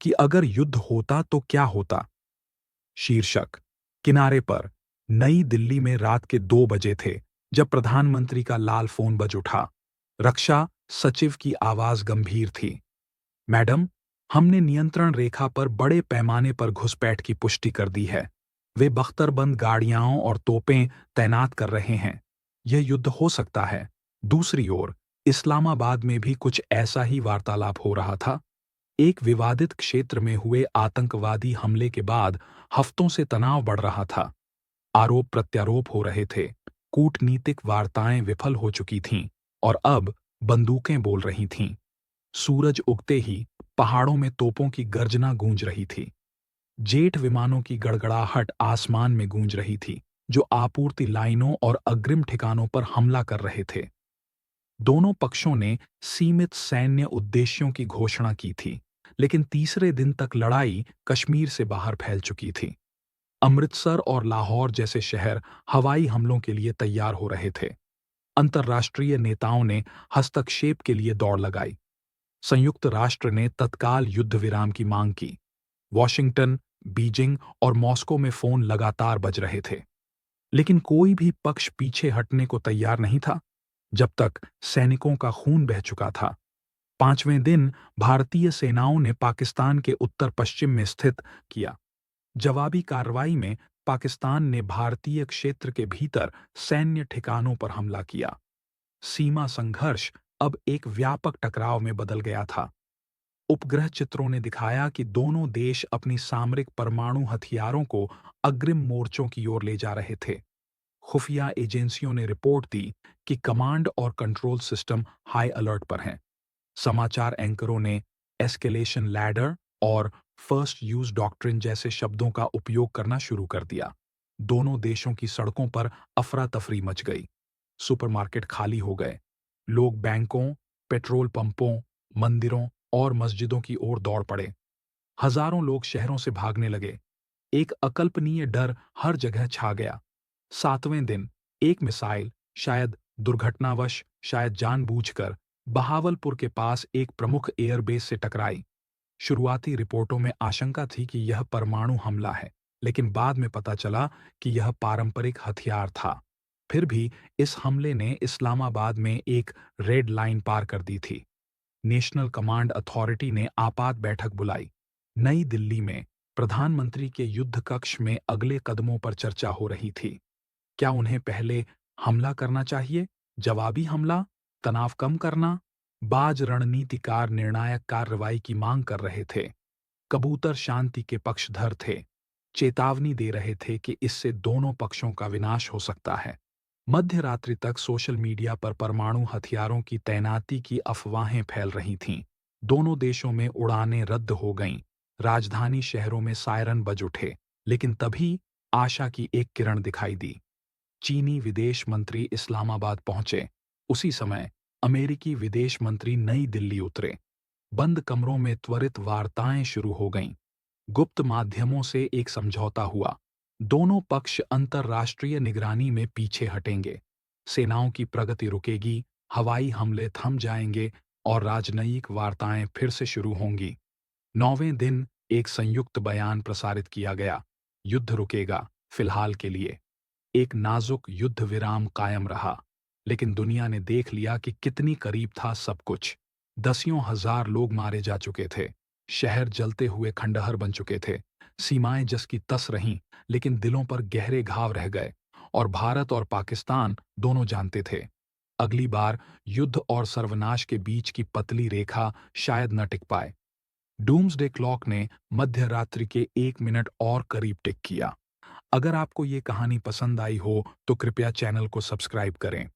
कि अगर युद्ध होता तो क्या होता। शीर्षक। किनारे पर। नई दिल्ली में रात के 2 बजे थे जब प्रधानमंत्री का लाल फोन बज उठा। रक्षा सचिव की आवाज गंभीर थी। मैडम, हमने नियंत्रण रेखा पर बड़े पैमाने पर घुसपैठ की पुष्टि कर दी है। वे बख्तरबंद गाड़ियां और तोपें तैनात कर रहे हैं। यह युद्ध हो सकता है। दूसरी ओर इस्लामाबाद में भी कुछ ऐसा ही वार्तालाप हो रहा था। एक विवादित क्षेत्र में हुए आतंकवादी हमले के बाद हफ्तों से तनाव बढ़ रहा था। आरोप प्रत्यारोप हो रहे थे। कूटनीतिक वार्ताएं विफल हो चुकी थीं और अब बंदूकें बोल रही थीं। सूरज उगते ही पहाड़ों में तोपों की गर्जना गूंज रही थी। जेट विमानों की गड़गड़ाहट आसमान में गूंज रही थी, जो आपूर्ति लाइनों और अग्रिम ठिकानों पर हमला कर रहे थे। दोनों पक्षों ने सीमित सैन्य उद्देश्यों की घोषणा की थी, लेकिन तीसरे दिन तक लड़ाई कश्मीर से बाहर फैल चुकी थी। अमृतसर और लाहौर जैसे शहर हवाई हमलों के लिए तैयार हो रहे थे। अंतर्राष्ट्रीय नेताओं ने हस्तक्षेप के लिए दौड़ लगाई। संयुक्त राष्ट्र ने तत्काल युद्ध विराम की मांग की। वॉशिंगटन, बीजिंग और मॉस्को में फोन लगातार बज रहे थे, लेकिन कोई भी पक्ष पीछे हटने को तैयार नहीं था जब तक सैनिकों का खून बह चुका था। 5वें दिन भारतीय सेनाओं ने पाकिस्तान के उत्तर पश्चिम में स्थित किया। जवाबी कार्रवाई में पाकिस्तान ने भारतीय क्षेत्र के भीतर सैन्य ठिकानों पर हमला किया। सीमा संघर्ष अब एक व्यापक टकराव में बदल गया था। उपग्रह चित्रों ने दिखाया कि दोनों देश अपनी सामरिक परमाणु हथियारों को अग्रिम मोर्चों की ओर ले जा रहे थे। खुफिया एजेंसियों ने रिपोर्ट दी कि कमांड और कंट्रोल सिस्टम हाई अलर्ट पर हैं। समाचार एंकरों ने एस्केलेशन लैडर और फर्स्ट यूज डॉक्ट्रिन जैसे शब्दों का उपयोग करना शुरू कर दिया। दोनों देशों की सड़कों पर अफरा तफरी मच गई। सुपरमार्केट खाली हो गए। लोग बैंकों, पेट्रोल पंपों, मंदिरों और मस्जिदों की ओर दौड़ पड़े। हजारों लोग शहरों से भागने लगे। एक अकल्पनीय डर हर जगह छा गया। 7वें दिन एक मिसाइल, शायद दुर्घटनावश, शायद जानबूझकर, बहावलपुर के पास एक प्रमुख एयरबेस से टकराई। शुरुआती रिपोर्टों में आशंका थी कि यह परमाणु हमला है, लेकिन बाद में पता चला कि यह पारंपरिक हथियार था। फिर भी इस हमले ने इस्लामाबाद में एक रेड लाइन पार कर दी थी। नेशनल कमांड अथॉरिटी ने आपात बैठक बुलाई। नई दिल्ली में प्रधानमंत्री के युद्ध कक्ष में अगले कदमों पर चर्चा हो रही थी। क्या उन्हें पहले हमला करना चाहिए, जवाबी हमला, तनाव कम करना? बाज रणनीतिकार निर्णायक कार्रवाई की मांग कर रहे थे। कबूतर शांति के पक्षधर थे, चेतावनी दे रहे थे कि इससे दोनों पक्षों का विनाश हो सकता है। मध्य रात्रि तक सोशल मीडिया पर परमाणु हथियारों की तैनाती की अफवाहें फैल रही थीं। दोनों देशों में उड़ानें रद्द हो गईं। राजधानी शहरों में सायरन बज उठे, लेकिन तभी आशा की एक किरण दिखाई दी। चीनी विदेश मंत्री इस्लामाबाद पहुंचे। उसी समय अमेरिकी विदेश मंत्री नई दिल्ली उतरे। बंद कमरों में त्वरित वार्ताएं शुरू हो गईं। गुप्त माध्यमों से एक समझौता हुआ। दोनों पक्ष अंतर्राष्ट्रीय निगरानी में पीछे हटेंगे। सेनाओं की प्रगति रुकेगी, हवाई हमले थम जाएंगे और राजनयिक वार्ताएं फिर से शुरू होंगी। 9वें दिन एक संयुक्त बयान प्रसारित किया गया। युद्ध रुकेगा, फिलहाल के लिए। एक नाजुक युद्ध विराम कायम रहा, लेकिन दुनिया ने देख लिया कि कितनी करीब था सब कुछ। दसियों हजार लोग मारे जा चुके थे। शहर जलते हुए खंडहर बन चुके थे। सीमाएं जस की तस रहीं, लेकिन दिलों पर गहरे घाव रह गए। और भारत और पाकिस्तान दोनों जानते थे, अगली बार युद्ध और सर्वनाश के बीच की पतली रेखा शायद न टिक पाए। डूम्सडे क्लॉक ने मध्य रात्रि के 1 मिनट और करीब टिक किया। अगर आपको ये कहानी पसंद आई हो तो कृपया चैनल को सब्सक्राइब करें।